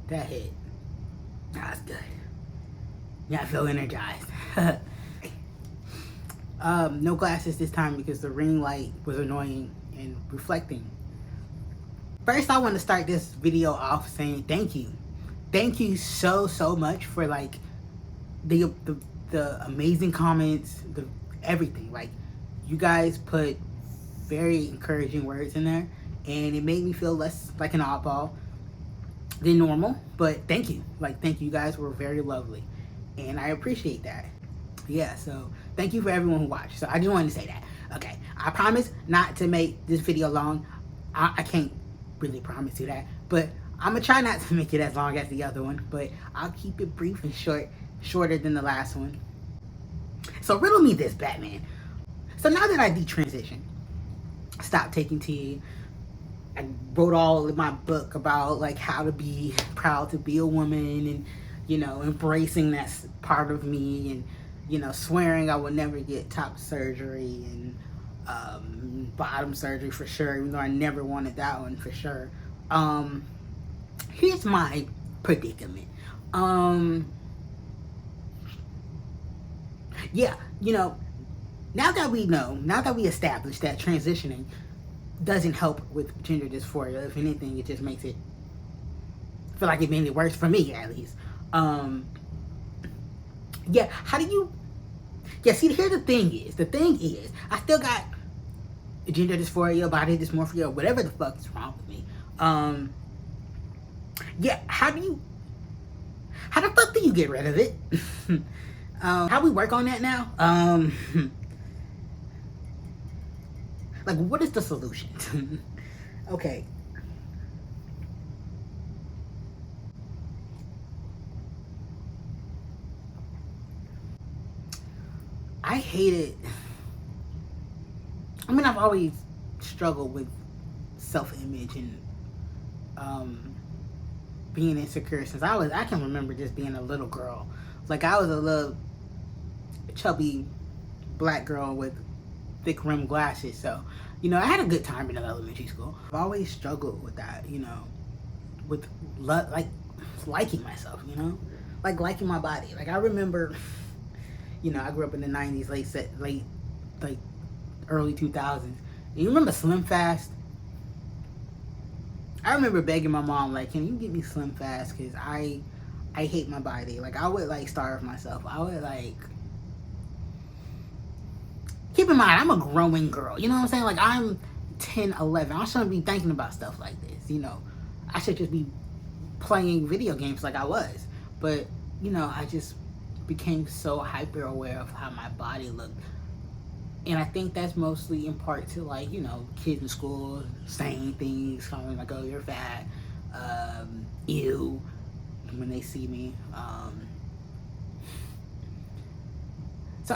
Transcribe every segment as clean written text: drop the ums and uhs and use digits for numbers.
That hit. That's good. Yeah, I feel energized. No glasses this time because the ring light was annoying and reflecting. First, I want to start this video off saying thank you. Thank you so much for like the amazing comments, the everything. Like, you guys put very encouraging words in there, and it made me feel less like an oddball than normal. But thank you. Like, thank you. You guys were very lovely, and I appreciate that. Yeah, so thank you for everyone who watched. So I just wanted to say that. Okay, I promise not to make this video long. I can't really promise you that, but I'm gonna try not to make it as long as the other one, but I'll keep it brief and shorter than the last one. So riddle me this, Batman. So now that I detransitioned, stopped taking tea, I wrote all in my book about like how to be proud to be a woman, and you know, embracing that part of me, and you know, swearing I would never get top surgery and bottom surgery for sure, even though I never wanted that one for sure. Here's my predicament. Yeah, you know, now that we established that transitioning doesn't help with gender dysphoria. If anything, it just makes it feel like it made it worse for me, at least. Yeah, how do you... Yeah, see, here the thing is, I still got gender dysphoria, body dysmorphia, whatever the fuck is wrong with me. Yeah, how the fuck do you get rid of it? How we work on that now? Like, what is the solution? Okay. I hate it. I mean, I've always struggled with self-image and being insecure since I can remember just being a little girl. Like, I was a little chubby black girl with thick rimmed glasses, so you know, I had a good time in elementary school. I've always struggled with that, you know, with like liking myself, you know, like liking my body. Like, I remember, you know, I grew up in the 90s, late like early 2000s. And you remember Slim Fast? I remember begging my mom, like, can you get me Slim Fast? Because I hate my body. Like, I would like starve myself. I would like... Keep in mind, I'm a growing girl. You know what I'm saying? Like, I'm 10, 11. I shouldn't be thinking about stuff like this, you know. I should just be playing video games like I was. But, you know, I just became so hyper aware of how my body looked. And I think that's mostly in part to, like, you know, kids in school saying things, calling like, oh, you're fat, ew, when they see me. So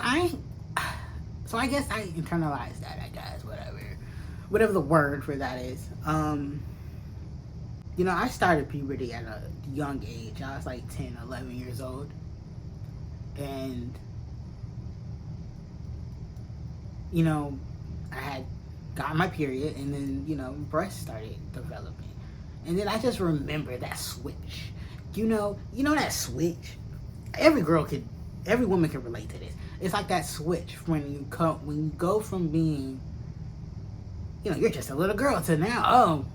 I guess I internalized that, I guess, whatever the word for that is. You know, I started puberty at a young age. I was like 10, 11 years old. And, you know, I had gotten my period, and then, you know, breasts started developing. And then I just remember that switch. You know that switch? Every woman can relate to this. It's like that switch when you go from being, you know, you're just a little girl to now, oh,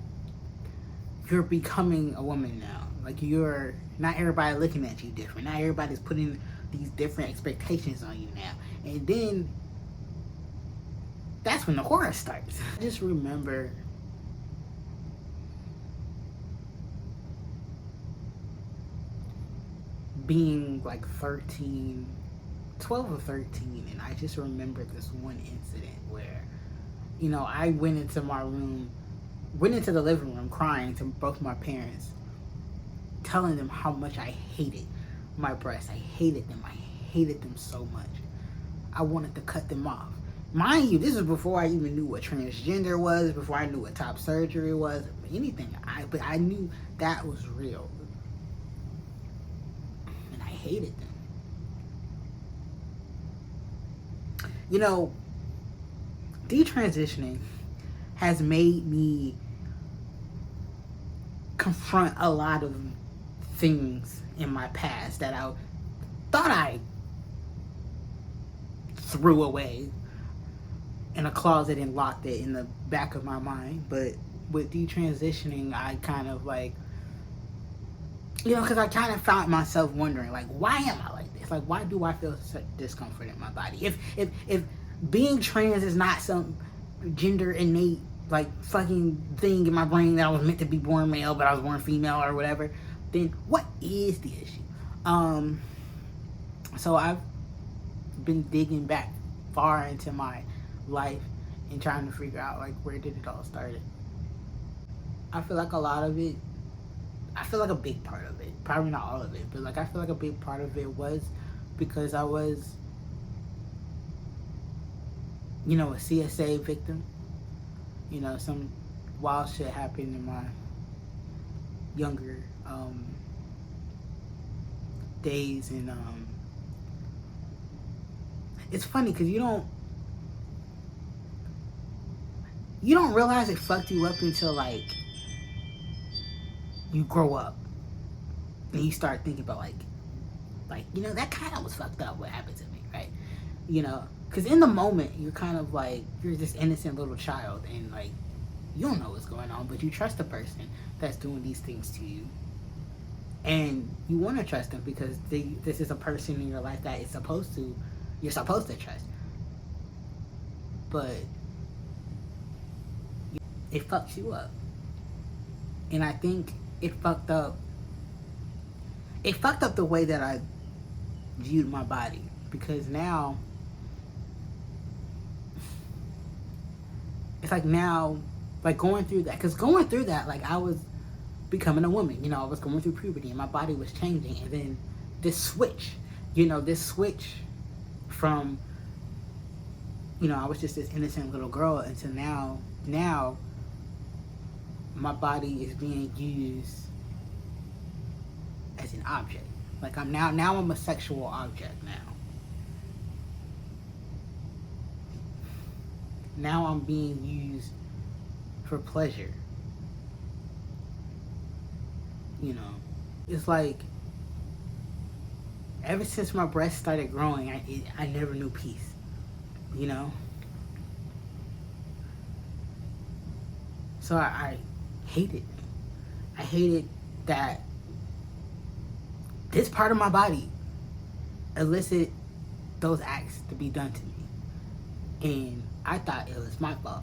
you're becoming a woman now. Like, you're not everybody looking at you different. Not everybody's putting these different expectations on you now. And then that's when the horror starts. I just remember being like 13, 12 or 13, and I just remember this one incident where, you know, I went into the living room crying to both my parents, telling them how much I hated my breasts. I hated them so much. I wanted to cut them off. Mind you, this is before I even knew what transgender was, before I knew what top surgery was, anything. But I knew that was real. And I hated them. You know, detransitioning has made me confront a lot of things in my past that I thought I threw away in a closet and locked it in the back of my mind. But with detransitioning, I kind of like, you know, because I kind of found myself wondering, like, why am I like this? Like, why do I feel such discomfort in my body? If being trans is not some gender innate, like, fucking thing in my brain that I was meant to be born male, but I was born female or whatever, then what is the issue? So I've been digging back far into my life and trying to figure out, like, where did it all start? I feel like a lot of it, I feel like a big part of it, probably not all of it, but like I feel like a big part of it was because I was, you know, a CSA victim. You know, some wild shit happened in my younger days, and it's funny because you don't realize it fucked you up until like you grow up and you start thinking about like you know, that kind of was fucked up what happened to me, right? You know, because in the moment you're kind of like, you're this innocent little child and like you don't know what's going on, but you trust the person that's doing these things to you, and you want to trust them because this is a person in your life that you're supposed to trust. But it fucks you up, and I think it fucked up the way that I viewed my body, because now it's like, now, like, going through that, like, I was becoming a woman, you know, I was going through puberty and my body was changing, and then this switch from, you know, I was just this innocent little girl until now my body is being used as an object. Like, I'm a sexual object now I'm being used for pleasure. You know, it's like ever since my breasts started growing, I never knew peace, you know. So I hated that this part of my body elicit those acts to be done to me, and I thought it was my fault.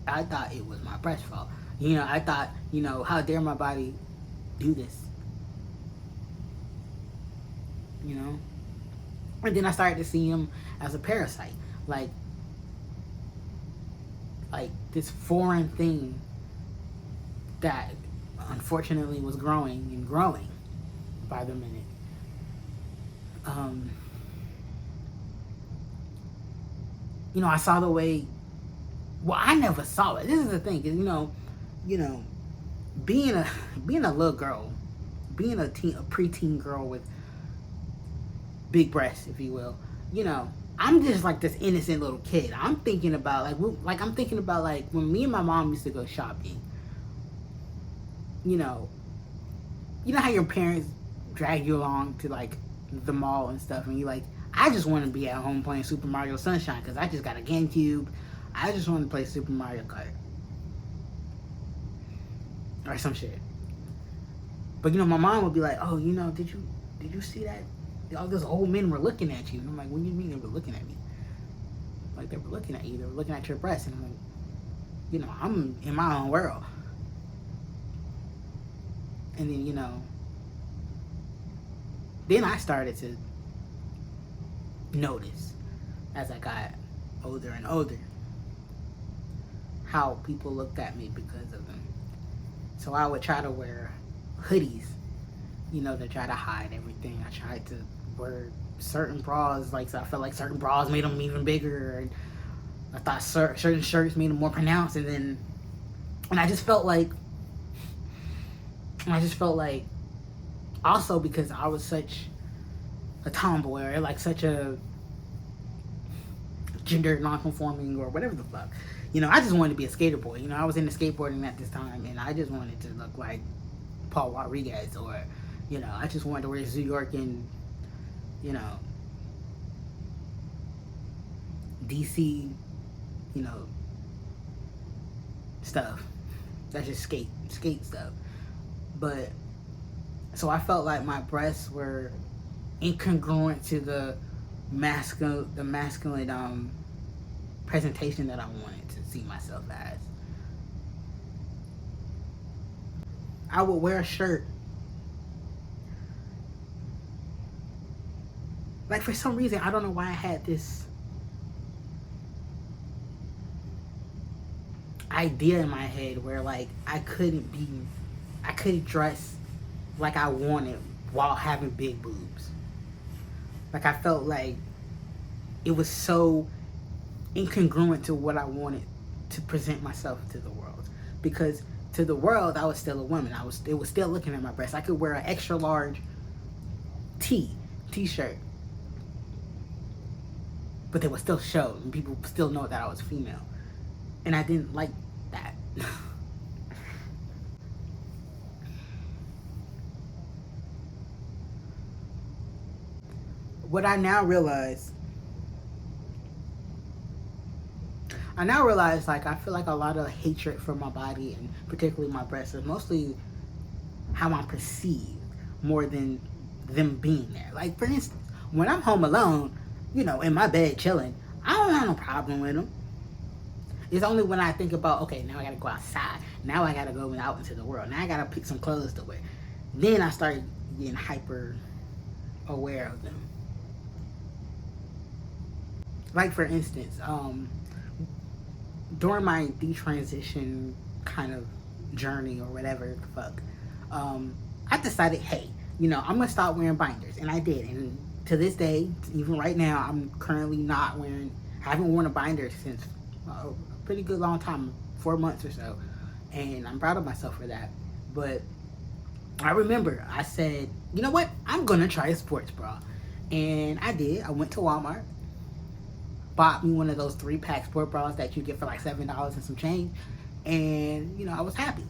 I thought it was my breast's fault. You know, I thought, you know, how dare my body do this? You know? And then I started to see him as a parasite. Like this foreign thing that unfortunately was growing and growing by the minute. You know, I saw the way, well, I never saw it. This is the thing, cause you know, being a little girl, being a preteen girl with big breasts, if you will, you know, I'm just like this innocent little kid. I'm thinking about like when me and my mom used to go shopping. You know how your parents drag you along to like the mall and stuff, and you like, I just want to be at home playing Super Mario Sunshine because I just got a GameCube. I just want to play Super Mario Kart or some shit. But you know, my mom would be like, "Oh, you know, did you see that? All those old men were looking at you." And I'm like, "What do you mean they were looking at me?" Like, they were looking at you. They were looking at your breasts, and I'm like, you know, I'm in my own world. And then, you know, then I started to notice as I got older and older how people looked at me because of them. So I would try to wear hoodies, you know, to try to hide everything. I tried to wear certain bras, like, so I felt like certain bras made them even bigger, and I thought certain shirts made them more pronounced, and I just felt like also because I was such a tomboy, or like such a gender non-conforming or whatever the fuck, you know, I just wanted to be a skater boy. You know, I was into skateboarding at this time, and I just wanted to look like Paul Rodriguez, or, You know, I just wanted to wear New York and, you know, DC, you know, stuff. That's just skate stuff. But so I felt like my breasts were incongruent to the masculine presentation that I wanted to see myself as. I would wear a shirt. Like, for some reason, I don't know why I had this idea in my head where, like, I couldn't dress like I wanted while having big boobs. Like, I felt like it was so incongruent to what I wanted to present myself to the world. Because to the world, I was still a woman. It was still looking at my breasts. I could wear an extra large t-shirt, but they would still show, and people still know that I was female. And I didn't like that. What I now realize, like, I feel like a lot of hatred for my body, and particularly my breasts, is mostly how I'm perceived more than them being there. Like, for instance, when I'm home alone, you know, in my bed chilling, I don't have no problem with them. It's only when I think about, okay, now I gotta go outside. Now I gotta go out into the world. Now I gotta pick some clothes to wear. Then I start getting hyper aware of them. Like, for instance, during my detransition kind of journey or whatever the fuck, I decided, hey, you know, I'm gonna stop wearing binders, and I did. And to this day, even right now, I'm currently not wearing. I haven't worn a binder since a pretty good long time, 4 months or so, and I'm proud of myself for that. But I remember I said, you know what? I'm gonna try a sports bra, and I did. I went to Walmart, bought me one of those 3-pack sport bras that you get for like $7 and some change, and you know, I was happy.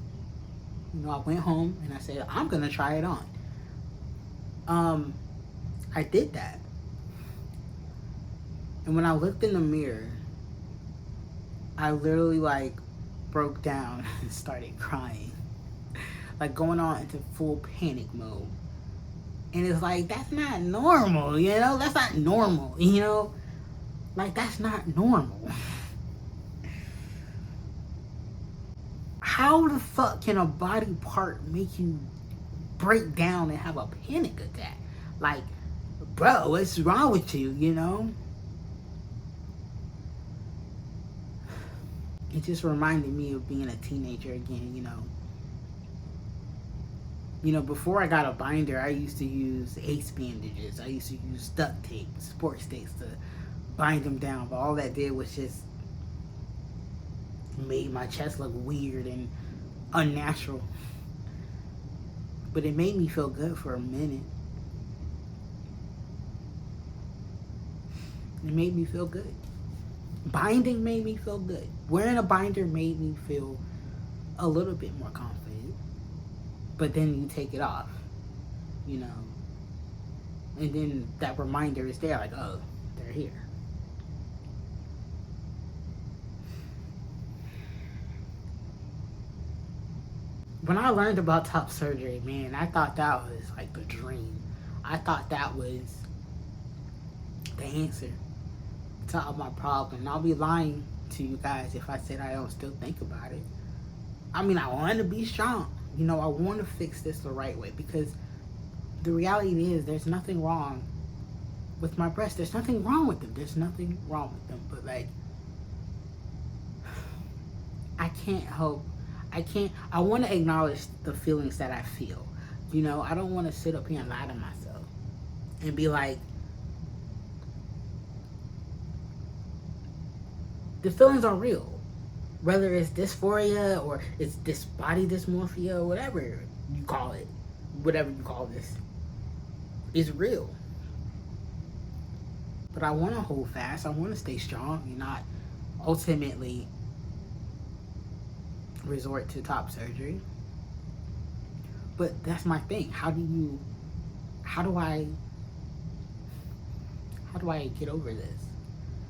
You know, I went home and I said, I'm gonna try it on. I did that, and when I looked in the mirror, I literally like broke down and started crying, like going on into full panic mode. And it's like, that's not normal, you know? That's not normal, you know? Like, that's not normal. How the fuck can a body part make you break down and have a panic attack? Like, bro, what's wrong with you, you know? It just reminded me of being a teenager again, you know. You know, before I got a binder, I used to use ace bandages. I used to use duct tape, sports sticks to bind them down. But all that did was just made my chest look weird and unnatural. But it made me feel good for a minute. It made me feel good. Binding made me feel good. Wearing a binder made me feel a little bit more confident. But then you take it off, you know. And then that reminder is there, like, oh, they're here. When I learned about top surgery, man, I thought that was like the dream. I thought that was the answer to all my problems. And I'll be lying to you guys if I said I don't still think about it. I mean, I want to be strong. You know, I want to fix this the right way, because the reality is there's nothing wrong with my breasts. There's nothing wrong with them. There's nothing wrong with them. But, like, I want to acknowledge the feelings that I feel. You know, I don't want to sit up here and lie to myself and be like, the feelings are real. Whether it's dysphoria or it's this body dysmorphia or whatever you call it, whatever you call this, is real. But I want to hold fast. I want to stay strong and not ultimately resort to top surgery. But that's my thing. How do I get over this?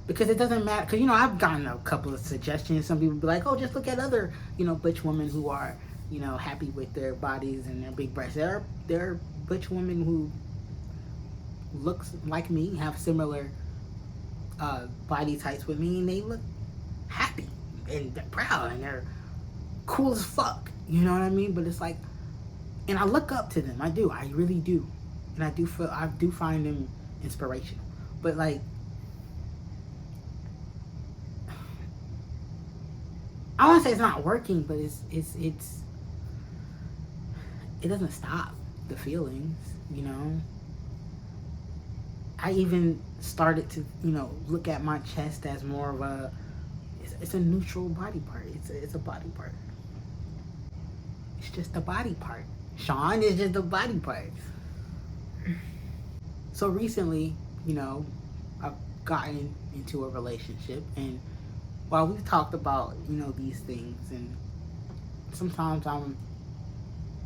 Because it doesn't matter. Because, I've gotten a couple of suggestions. Some people be like, oh, just look at other, butch women who are, happy with their bodies and their big breasts. There are butch women who looks like me, have similar body types with me, and they look happy and they're proud and they're cool as fuck. You know what I mean? But it's like, and I look up to them. I do. I really do. And I do find them inspirational. But like, I want to say it's not working, but it doesn't stop the feelings, I even started to, look at my chest as more of it's a neutral body part. It's a body part. It's just a body part. Sean is just a body part. So recently, I've gotten into a relationship, and while we've talked about, these things, and sometimes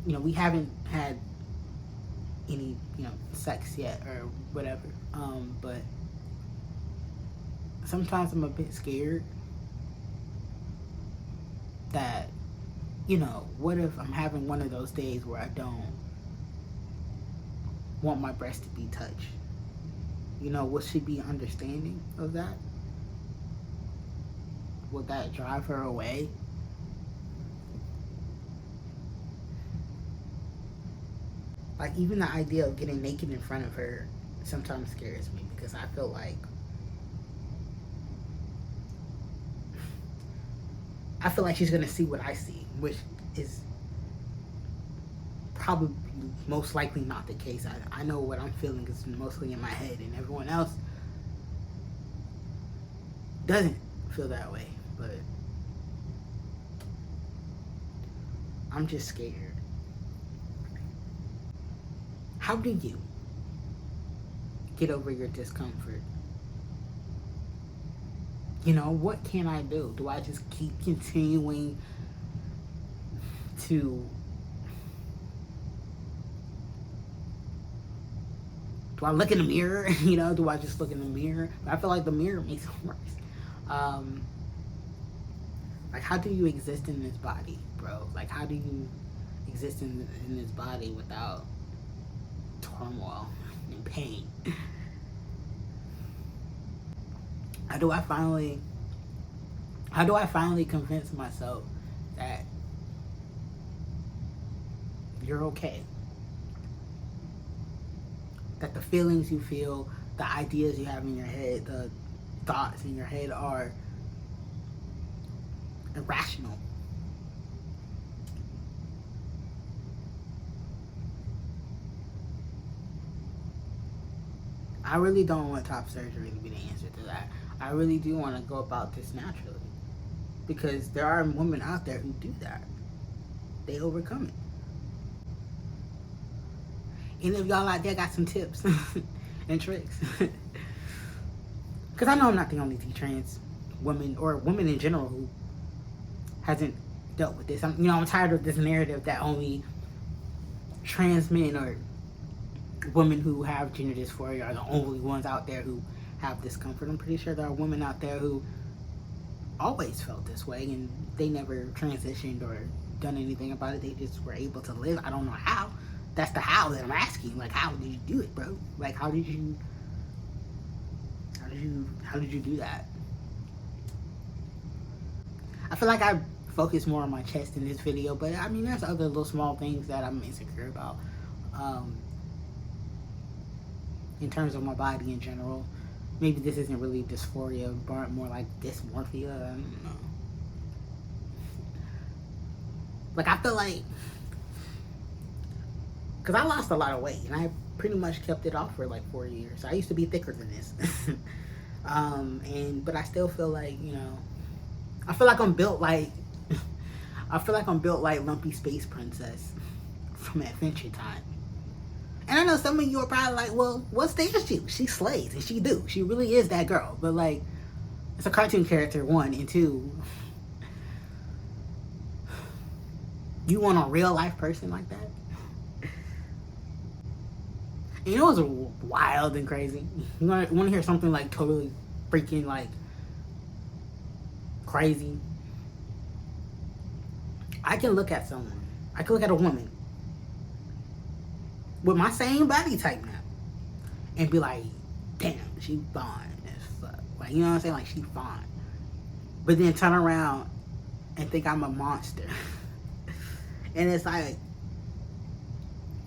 we haven't had any, sex yet or whatever, but sometimes I'm a bit scared that, what if I'm having one of those days where I don't want my breast to be touched? Will she be understanding of that? Will that drive her away? Like, even the idea of getting naked in front of her sometimes scares me, because I feel like she's gonna see what I see, which is probably most likely not the case. I know what I'm feeling is mostly in my head, and everyone else doesn't feel that way, but I'm just scared. How do you get over your discomfort? What can I do? Do I just keep continuing to... Do I look in the mirror? Do I just look in the mirror? I feel like the mirror makes it worse. Like, how do you exist in this body, bro? Like, how do you exist in this body without turmoil and pain? How do I finally convince myself that you're okay? That the feelings you feel, the ideas you have in your head, the thoughts in your head are irrational. I really don't want top surgery to be the answer to that. I really do want to go about this naturally, because there are women out there who do that. They overcome it. And if y'all out there got some tips and tricks, because I know I'm not the only trans woman, or woman in general, who hasn't dealt with this. I'm tired of this narrative that only trans men or women who have gender dysphoria are the only ones out there who have discomfort. I'm pretty sure there are women out there who always felt this way, and they never transitioned or done anything about it. They just were able to live. I don't know how. That's the how that I'm asking. Like, how did you do it, bro? Like, how did you do that? I feel like I focus more on my chest in this video, but there's other little small things that I'm insecure about, in terms of my body in general. Maybe this isn't really dysphoria, but more like dysmorphia. I don't know. Like, I feel like, because I lost a lot of weight, and I pretty much kept it off for like 4 years. I used to be thicker than this. But I still feel like, I feel like I'm built like, Lumpy Space Princess from Adventure Time. And I know some of you are probably like, well, what's the issue? She slays, and she really is that girl. But like, it's a cartoon character, 1, and 2. You want a real life person like that? And you know what's wild and crazy? You want to hear something like totally freaking like crazy? I can look at someone. I can look at a woman with my same body type now and be like, damn, she fine as fuck. Like, you know what I'm saying? Like, she fine. But then turn around and think I'm a monster. And it's like,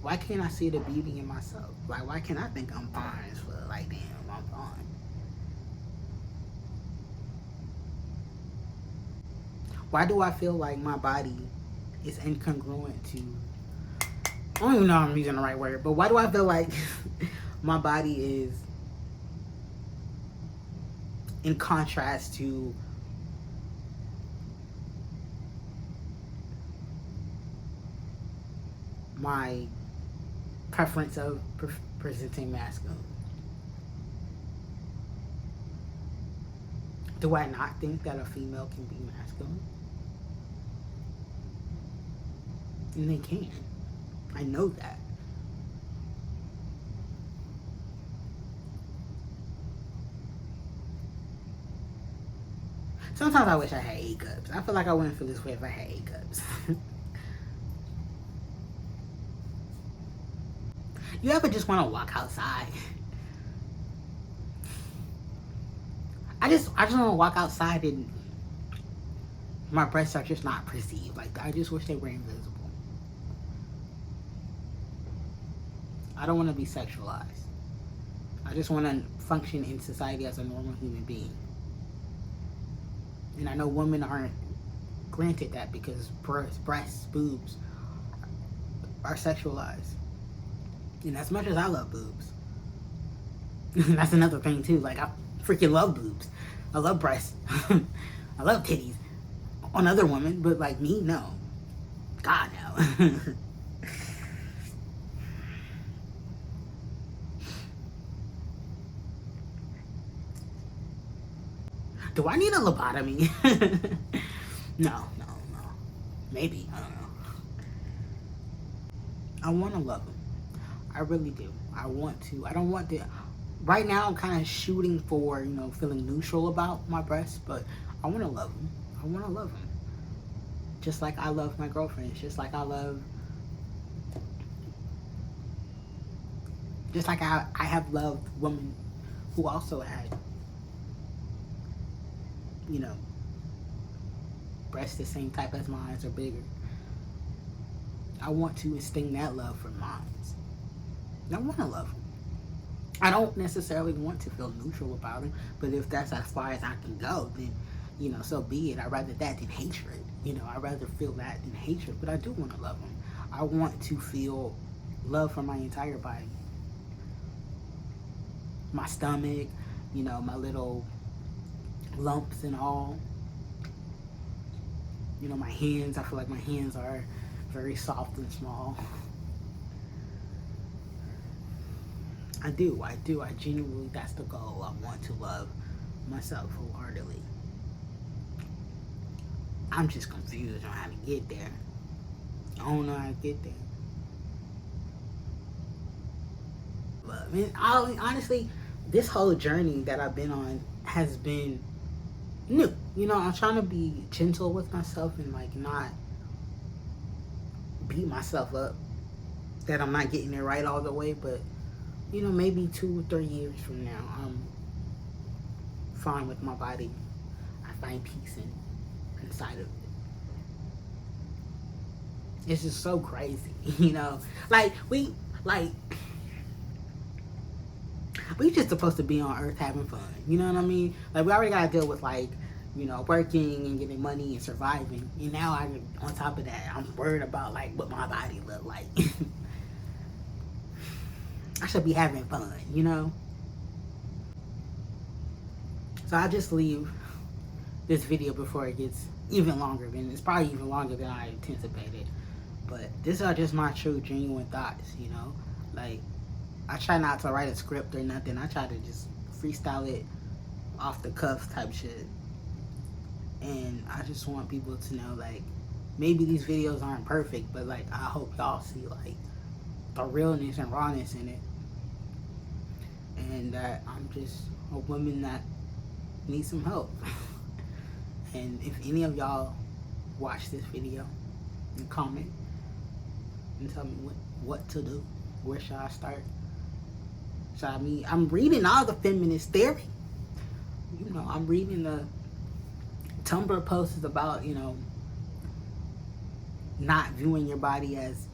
why can't I see the beauty in myself? Like, why can't I think I'm fine as fuck? Like, damn, I'm fine. Why do I feel like my body is incongruent to, I don't even know if I'm using the right word, but why do I feel like my body is in contrast to my preference of presenting masculine? Do I not think that a female can be masculine? And they can. I know that. Sometimes I wish I had 8 cups. I feel like I wouldn't feel this way if I had 8 cups. You ever just want to walk outside? I just want to walk outside and my breasts are just not perceived. Like, I just wish they were invisible. I don't want to be sexualized. I just want to function in society as a normal human being. And I know women aren't granted that because breasts, boobs are sexualized. And as much as I love boobs, that's another thing too. Like, I freaking love boobs. I love breasts. I love titties on other women, but like me, no. God, no. Do I need a lobotomy? No. Maybe. I don't know. I want to love them. I really do. I want to. I don't want to. Right now, I'm kind of shooting for, feeling neutral about my breasts, but I want to love them. I want to love them. Just like I love my girlfriends. Just like I have loved women who also had, breasts the same type as mine or bigger. I want to extend that love for mine. I want to love them. I don't necessarily want to feel neutral about them, but if that's as far as I can go, then, so be it. I'd rather that than hatred. I'd rather feel that than hatred, but I do want to love them. I want to feel love for my entire body. My stomach, my little lumps and all. My hands, I feel like my hands are very soft and small. I do. I genuinely, that's the goal. I want to love myself wholeheartedly. I'm just confused on how to get there. I don't know how to get there. But, honestly, this whole journey that I've been on has been new. I'm trying to be gentle with myself and, like, not beat myself up that I'm not getting it right all the way, but maybe 2 or 3 years from now, I'm fine with my body. I find peace inside of it. It's just so crazy, we just supposed to be on Earth having fun. You know what I mean? Like, we already gotta deal with, like, working and getting money and surviving. And now on top of that, I'm worried about, like, what my body look like. I should be having fun, So I just leave this video before it gets even longer it's probably even longer than I anticipated. But these are just my true, genuine thoughts, Like, I try not to write a script or nothing. I try to just freestyle it off the cuff type shit. And I just want people to know, like, maybe these videos aren't perfect, but, like, I hope y'all see, like, the realness and rawness in it. and that I'm just a woman that needs some help. And if any of y'all watch this video and comment and tell me what to do, where should I start? I'm reading all the feminist theory. You know, I'm reading the Tumblr posts about, you know, not viewing your body as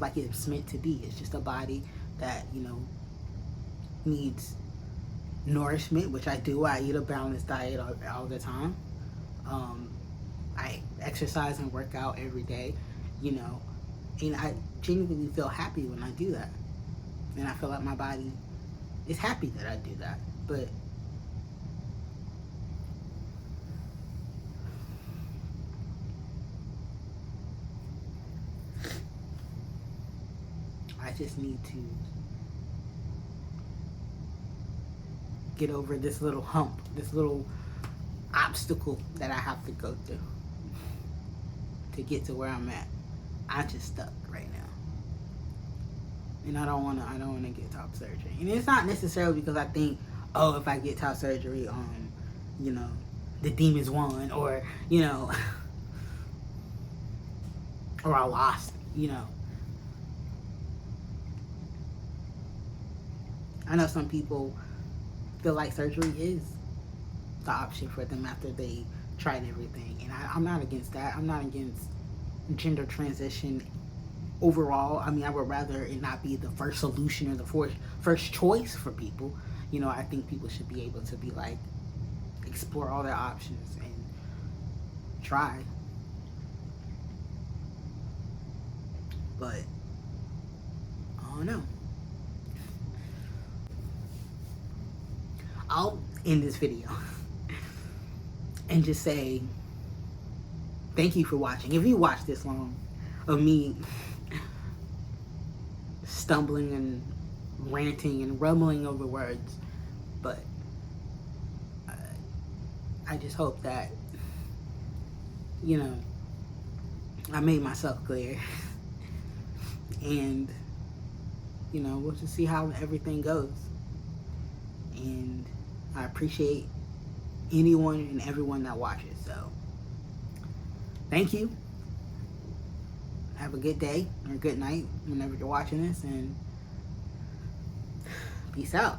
like it's meant to be. It's just a body that, you know, needs nourishment, which I do. I eat a balanced diet all the time. I exercise and work out every day, you know, and I genuinely feel happy when I do that. And I feel like my body is happy that I do that. But I just need to get over this little hump, this little obstacle that I have to go through to get to where I'm at. I'm just stuck right now, and I don't want to get top surgery. And it's not necessarily because I think, oh, if I get top surgery, you know, the demons won, or, you know, or I lost, you know. I know some people feel like surgery is the option for them after they tried everything, and I'm not against that. I'm not against gender transition overall. I mean, I would rather it not be the first solution or the first choice for people. You know, I think people should be able to be like, explore all their options and try. But I don't know. I'll end this video and just say thank you for watching. If you watched this long of me stumbling and ranting and rumbling over words, but I just hope that, you know, I made myself clear. And, you know, we'll just see how everything goes. And I appreciate anyone and everyone that watches. So, thank you. Have a good day or good night whenever you're watching this, and peace out.